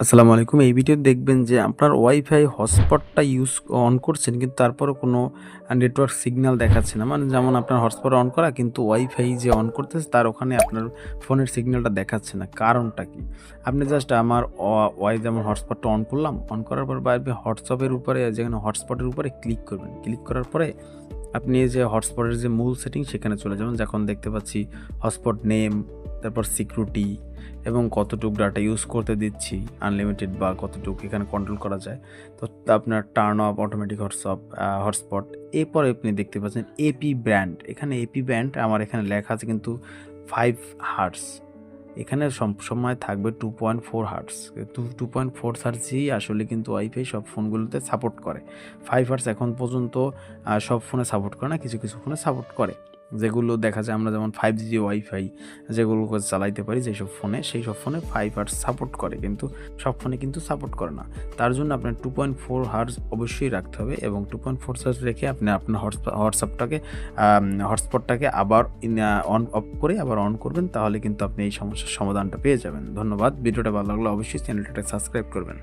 আসসালামু আলাইকুম। এই ভিডিওতে দেখবেন যে আপনার ওয়াইফাই হটস্পটটা অন করছেন কিন্তু তারপরেও কোনো নেটওয়ার্ক সিগন্যাল দেখাচ্ছে না। মানে যেমন আপনার হটস্পট অন করা কিন্তু ওয়াইফাই যে অন করতেছে তার ওখানে আপনার ফোনের সিগন্যালটা দেখাচ্ছে না। কারণটা কি? আপনি জাস্ট আমার যেমন হটস্পটটা অন করলাম, অন করার পর আপনি হোয়াটসঅ্যাপের উপরে যেখানে হটস্পটের উপরে ক্লিক করবেন। ক্লিক করার পরে আপনি এই যে হটস্পটের যে মূল সেটিং সেখানে চলে যাবেন। যখন দেখতে পাচ্ছি হটস্পট নেম, তারপর সিকিউরিটি এবং কতটুক ডাটা ইউজ করতে দিচ্ছি, আনলিমিটেড বা কতটুকু এখানে কন্ট্রোল করা যায়। তো আপনার টার্ন অফ অটোমেটিক হটস্পট। এরপরে আপনি দেখতে পাচ্ছেন এপি ব্র্যান্ড। এখানে এপি ব্র্যান্ড আমার এখানে লেখা আছে কিন্তু 5 হার্টজ। এখানে সবসময় থাকবে 2.4 হার্টজ। 2.4 হার্টজই আসলে কিন্তু ওয়াইফাই সব ফোনগুলোতে সাপোর্ট করে। 5 হার্টজ এখন পর্যন্ত সব ফোনে সাপোর্ট করে না, কিছু ফোনে সাপোর্ট করে। যেগুলো দেখা যায় আমরা যেমন 5G ওয়াইফাই যেগুলো চালাইতে পারি যেসব ফোনে, সেই সব ফোনে 5 হার্টজ সাপোর্ট করে, কিন্তু সব ফোনে কিন্তু সাপোর্ট করে না। তার জন্য আপনার 2.4 হার্টজ অবশ্যই রাখতে হবে এবং 2.4 হার্টজ রেখে আপনি আপনার হটস্পটটাকে আবার অন অফ করে আবার অন করবেন, তাহলে কিন্তু আপনি এই সমস্যার সমাধানটা পেয়ে যাবেন। ধন্যবাদ। ভিডিওটা ভালো লাগলে অবশ্যই চ্যানেলটাকে সাবস্ক্রাইব করবেন।